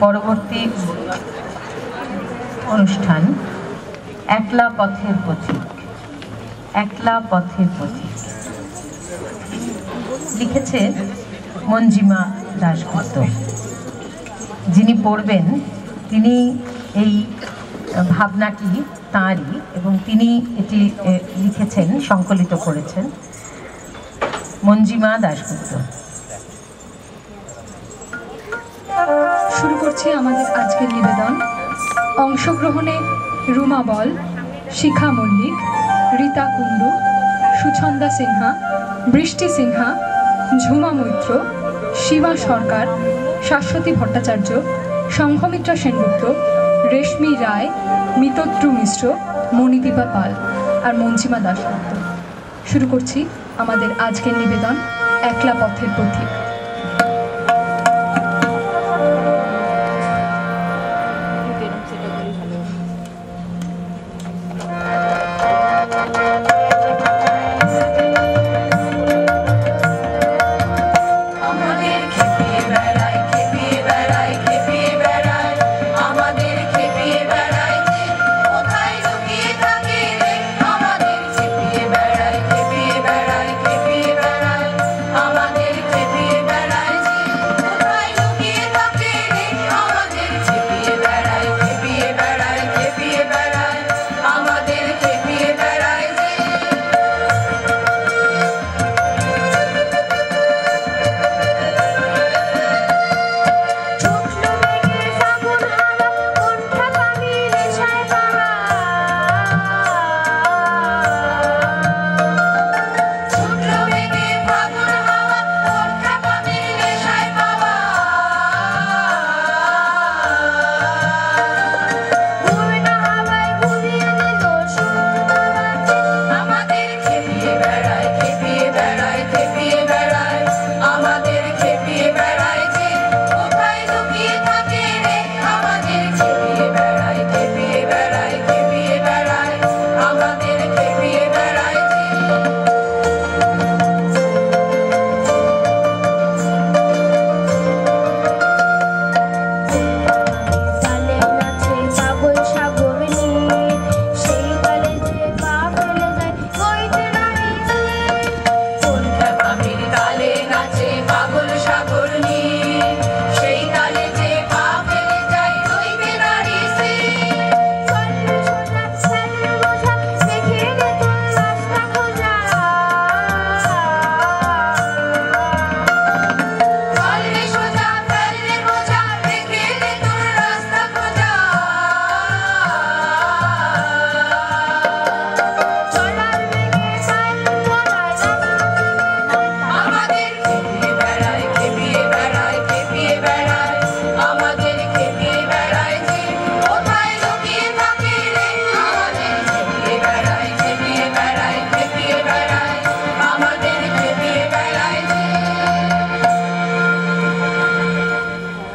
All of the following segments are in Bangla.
পরবর্তী অনুষ্ঠান একলা পথের পথিক। একলা পথের পথিক লিখেছে মঞ্জিমা দাশগুপ্ত। যিনি পড়বেন তিনি এই ভাবনাটি তাঁরই, এবং তিনি এটি লিখেছেন, সংকলিত করেছেন মঞ্জিমা দাশগুপ্ত। শুরু করছি আমাদের আজকের নিবেদন। অংশগ্রহণে রুমা বল, শিখা মল্লিক, রীতা কুণ্ডু, সুছন্দা সিনহা, বৃষ্টি সিনহা, ঝুমা মৈত্র, শিবা সরকার, শাশ্বতী ভট্টাচার্য, সংঘমিত্রা সেনগুপ্ত, রেশমি রায়, মিতদ্রু মিশ্র, মণিদীপা পাল আর মঞ্জিমা দাশগুপ্ত। শুরু করছি আমাদের আজকের নিবেদন একলা পথের পথিক।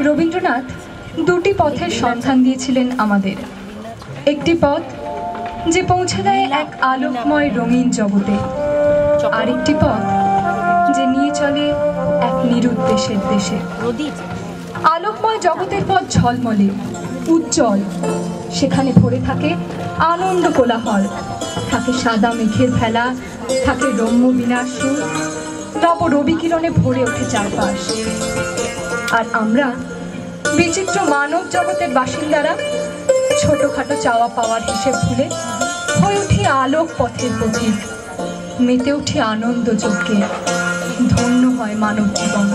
রবীন্দ্রনাথ দুটি পথের সন্ধান দিয়েছিলেন আমাদের। একটি পথ যে পৌঁছে দেয় এক আলোকময় রঙিন জগতে, আরেকটি পথ যে নিয়ে চলে এক নিরুদ্দেশের দেশে। আলোকময় জগতের পথ ঝলমলে উজ্জ্বল, সেখানে ভরে থাকে আনন্দ কোলাহল, থাকে সাদা মেঘের ফেলা, থাকে রম্য বিনাশ সুর, নব রবি কিরণে ভরে ওঠে চারপাশ। আর আমরা বিচিত্র মানব জগতের বাসিন্দারা ছোটখাটো চাওয়া পাওয়ার হিসেব ভুলে হয়ে উঠি আলোক পথের পথিক, মেতে উঠি আনন্দ যজ্ঞে, ধন্য হয় মানব জীবন।